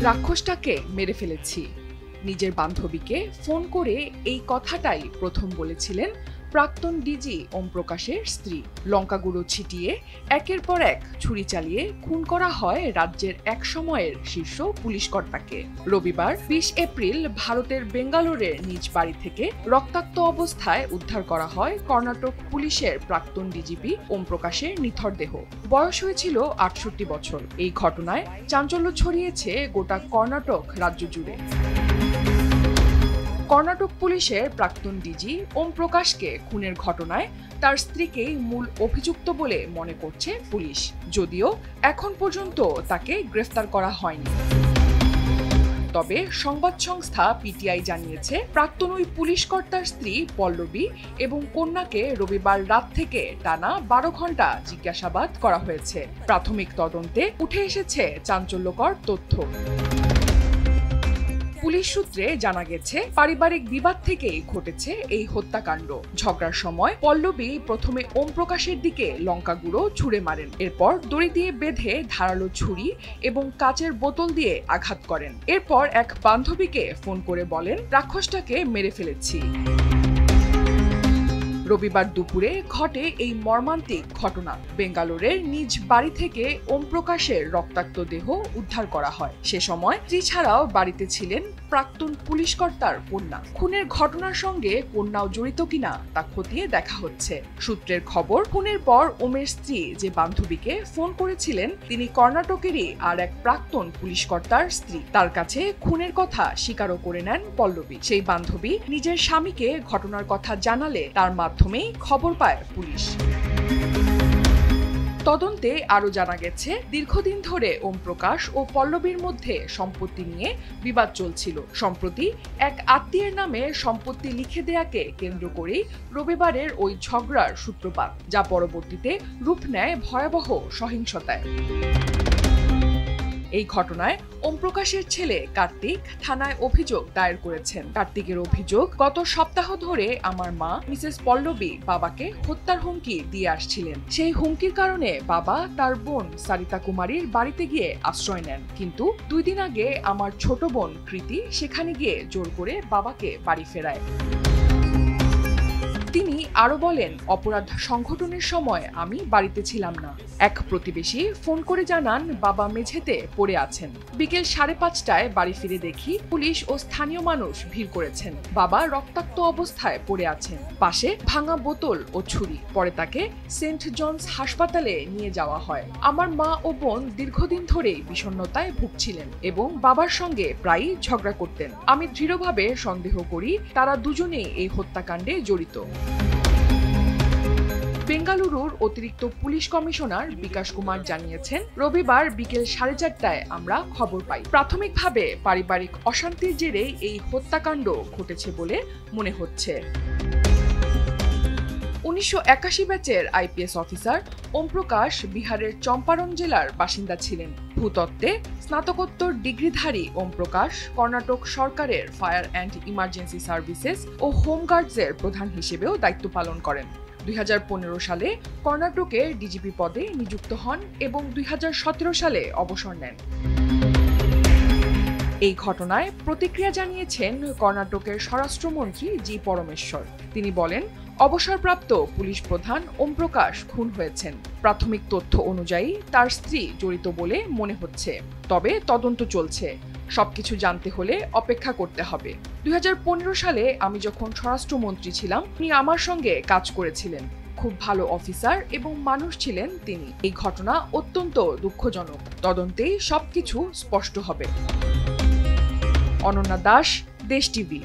রাক্ষসটাকে মেরে ফেলেছি। নিজের বান্ধবীকে ফোন করে এই কথাটাই প্রথম বলেছিলেন প্রাক্তন ডিজি ওম প্রকাশের স্ত্রী। লঙ্কা গুঁড়ো ছিটিয়ে একের পর এক ছুরি চালিয়ে খুন করা হয় রাজ্যের এক সময়ের শীর্ষ পুলিশ কর্তাকে। রবিবার ২০ এপ্রিল ভারতের বেঙ্গালোরের নিজ বাড়ি থেকে রক্তাক্ত অবস্থায় উদ্ধার করা হয় কর্ণাটক পুলিশের প্রাক্তন ডিজিপি ওম প্রকাশের নিথর দেহ। বয়স হয়েছিল ৬৮ বছর। এই ঘটনায় চাঞ্চল্য ছড়িয়েছে গোটা কর্ণাটক রাজ্য জুড়ে। কর্ণাটক পুলিশের প্রাক্তন ডিজি ওম প্রকাশকে খুনের ঘটনায় তার স্ত্রীকেই মূল অভিযুক্ত বলে মনে করছে পুলিশ, যদিও এখন পর্যন্ত তাকে গ্রেফতার করা হয়নি। তবে সংবাদ সংস্থা পিটিআই জানিয়েছে, প্রাক্তন ওই পুলিশ কর্তার স্ত্রী পল্লবী এবং কন্যাকে রবিবার রাত থেকে টানা ১২ ঘন্টা জিজ্ঞাসাবাদ করা হয়েছে। প্রাথমিক তদন্তে উঠে এসেছে চাঞ্চল্যকর তথ্য। পুলিশ সূত্রে জানা গেছে, পারিবারিক বিবাদ থেকেই ঘটেছে এই হত্যাকাণ্ড। ঝগড়ার সময় পল্লবী প্রথমে ওম প্রকাশের দিকে লঙ্কা গুঁড়ো ছুঁড়ে মারেন, এরপর দড়ি দিয়ে বেঁধে ধারালো ছুরি এবং কাচের বোতল দিয়ে আঘাত করেন। এরপর এক বান্ধবীকে ফোন করে বলেন, রাক্ষসটাকে মেরে ফেলেছি। রবিবার দুপুরে ঘটে এই মর্মান্তিক ঘটনা। বেঙ্গালোরের নিজ বাড়ি থেকে ওম প্রকাশের রক্তাক্ত দেহ উদ্ধার করা হয়। সে সময় স্ত্রী ছাড়াও বাড়িতে ছিলেন প্রাক্তন পুলিশ কর্তার কন্যা। খুনের ঘটনার সঙ্গে কন্যাও জড়িত কিনা তা খতিয়ে দেখা হচ্ছে। সূত্রের খবর, খুনের পর ওমের স্ত্রী যে বান্ধবীকে ফোন করেছিলেন তিনি কর্ণাটকেরই আর এক প্রাক্তন পুলিশ কর্তার স্ত্রী। তার কাছে খুনের কথা স্বীকারও করে নেন পল্লবী। সেই বান্ধবী নিজের স্বামীকে ঘটনার কথা জানালে তার মাধ্যমেই খবর পায় পুলিশ। তদন্তে আরো জানা গেছে, দীর্ঘদিন ধরে ওম প্রকাশ ও পল্লবীর মধ্যে সম্পত্তি নিয়ে বিবাদ চলছিল। সম্প্রতি এক আত্মীয়ের নামে সম্পত্তি লিখে দেয়াকে কেন্দ্র করেই রবিবারের ওই ঝগড়ার সূত্রপাত, যা পরবর্তীতে রূপ নেয় ভয়াবহ সহিংসতায়। এই ঘটনায় ওম প্রকাশের ছেলে কার্তিক থানায় অভিযোগ দায়ের করেছেন। কার্তিকের অভিযোগ, গত সপ্তাহ ধরে আমার মা মিসেস পল্লবী বাবাকে হত্যার হুমকি দিয়ে আসছিলেন। সেই হুমকির কারণে বাবা তার বোন সারিতা কুমারীর বাড়িতে গিয়ে আশ্রয় নেন, কিন্তু ২ দিন আগে আমার ছোট বোন কৃতি সেখানে গিয়ে জোর করে বাবাকে বাড়ি ফেরায়। তিনি আরো বলেন, অপরাধ সংঘটনের সময় আমি বাড়িতে ছিলাম না। এক প্রতিবেশী ফোন করে জানান বাবা মেঝেতে পড়ে আছেন। বিকেল ৫:৩০টায় বাড়ি ফিরে দেখি পুলিশ ও স্থানীয় মানুষ ভিড় করেছেন। বাবা রক্তাক্ত অবস্থায় পড়ে আছেন, পাশে ভাঙা বোতল ও ছুরি। পরে তাকে সেন্ট জনস হাসপাতালে নিয়ে যাওয়া হয়। আমার মা ও বোন দীর্ঘদিন ধরেই বিষণ্ণতায় ভুগছিলেন এবং বাবার সঙ্গে প্রায়ই ঝগড়া করতেন। আমি দৃঢ়ভাবে সন্দেহ করি তারা দুজনেই এই হত্যাকাণ্ডে জড়িত। বেঙ্গালুরুর অতিরিক্ত পুলিশ কমিশনার বিকাশ কুমার জানিয়েছেন, রবিবার বিকেল ৪:৩০টায় আমরা খবর পাই। প্রাথমিকভাবে পারিবারিক অশান্তির জেরে এই হত্যাকাণ্ড ঘটেছে বলে মনে হচ্ছে। ১৯৮১ ব্যাচের আইপিএস অফিসার ওম প্রকাশ বিহারের চম্পারণ জেলার বাসিন্দা ছিলেন। ভূতত্ত্বে স্নাতকোত্তর ডিগ্রিধারী ওম প্রকাশ কর্ণাটক সরকারের ফায়ার অ্যান্ড ইমার্জেন্সি সার্ভিসেস ও হোমগার্ডসের প্রধান হিসেবেও দায়িত্ব পালন করেন। ২০১৫ সালে কর্ণাটকের ডিজিপি পদে নিযুক্ত হন এবং ২০১৭ সালে অবসর নেন। এই ঘটনায় প্রতিক্রিয়া জানিয়েছেন কর্ণাটকের স্বরাষ্ট্রমন্ত্রী জি পরমেশ্বর। তিনি বলেন, অবসরপ্রাপ্ত পুলিশ প্রধান ওম প্রকাশ খুন হয়েছেন। প্রাথমিক তথ্য অনুযায়ী তার স্ত্রী জড়িত বলে মনে হচ্ছে, তবে তদন্ত চলছে। সবকিছু জানতে হলে অপেক্ষা করতে হবে। ২০১৫ সালে আমি যখন স্বরাষ্ট্রমন্ত্রী ছিলাম, তিনি আমার সঙ্গে কাজ করেছিলেন। খুব ভালো অফিসার এবং মানুষ ছিলেন তিনি। এই ঘটনা অত্যন্ত দুঃখজনক। তদন্তেই সবকিছু স্পষ্ট হবে। অনন্যা দাস, দেশ টিভি।